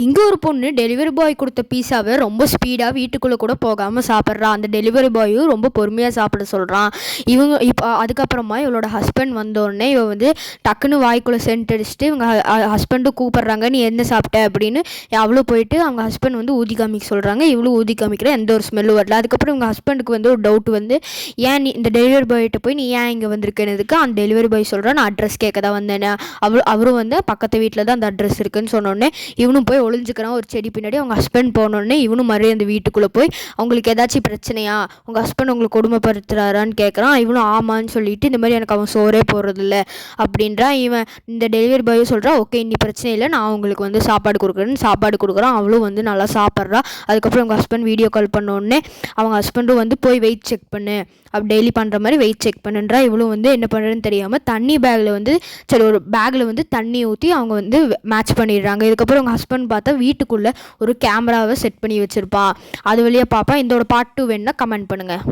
இங்கே ஒரு பொண்ணு டெலிவரி பாய் கொடுத்த பீஸாவை ரொம்ப ஸ்பீடாக வீட்டுக்குள்ளே கூட போகாமல் சாப்பிட்றா. அந்த டெலிவரி பாயும் ரொம்ப பொறுமையாக சாப்பிட சொல்கிறான். இப்போ அதுக்கப்புறமா இவளோட ஹஸ்பண்ட் வந்தோடனே இவ வந்து டக்குன்னு வாய்க்குள்ளே சென்ட் அடிச்சுட்டு இவங்க ஹஸ்பண்டும் கூப்பிட்றாங்க, நீ என்ன சாப்பிட்ட அப்படின்னு. அவ்வளோ போயிட்டு அவங்க ஹஸ்பண்ட் வந்து ஊதி காமிக்க சொல்கிறாங்க. இவ்வளோ ஊதி காமிக்கிற எந்த ஒரு ஸ்மெல்லும் வரல. அதுக்கப்புறம் இவங்க ஹஸ்பண்டுக்கு வந்து ஒரு டவுட் வந்து, ஏன் நீ இந்த டெலிவரி பாய்கிட்ட போய் நீ ஏன் இங்கே வந்திருக்கேனதுக்கு அந்த டெலிவரி பாய் சொல்கிறான், நான் அட்ரஸ் கேட்க தான் வந்தேன். அவரும் வந்து பக்கத்து வீட்டில் தான் அந்த அட்ரஸ் இருக்குன்னு சொன்னோடனே இவனும் போய் ஒளிஞ்சுக்கிறான் ஒரு செடி பின்னாடி. அவங்க ஹஸ்பண்ட் போனோடனே இவனும் மறுபடியும் அந்த வீட்டுக்குள்ளே போய், அவங்களுக்கு ஏதாச்சும் பிரச்சனையா, உங்கள் ஹஸ்பண்ட் உங்களுக்கு கொடுமைப்படுத்துறாரான்னு கேட்குறான். இவனும் ஆமான்னு சொல்லிட்டு, இந்த மாதிரி எனக்கு அவன் சோறே போடுறதில்ல அப்படின்றான். இவன் இந்த டெலிவரி பாயும் சொல்கிறான், ஓகே இன்னி பிரச்சனை இல்லை, நான் உங்களுக்கு வந்து சாப்பாடு கொடுக்குறேன்னு சாப்பாடு கொடுக்குறான். அவளும் வந்து நல்லா சாப்பிட்றா. அதுக்கப்புறம் அவங்க ஹஸ்பண்ட் வீடியோ கால் பண்ணோடனே அவங்க ஹஸ்பண்டும் வந்து போய் வெயிட் செக் பண்ணு, அப்படி டெய்லி பண்ணுற மாதிரி வெயிட் செக் பண்ணுன்றா. இவளும் வந்து என்ன பண்ணுறதுன்னு தெரியாமல் தண்ணி பேக்கில் வந்து ஒரு பேக்கில் வந்து தண்ணி ஊற்றி அவங்க வந்து மேட்ச் பண்ணிடுறாங்க. இதுக்கப்புறம் அவங்க ஹஸ்பண்ட் பார்த்தா வீட்டுக்குள்ளே ஒரு கேமராவை செட் பண்ணி வச்சுருப்பா. அது வழியாக பார்ப்பா. இதோட பார்ட் 2 வேணுன்னா கமெண்ட் பண்ணுங்கள்.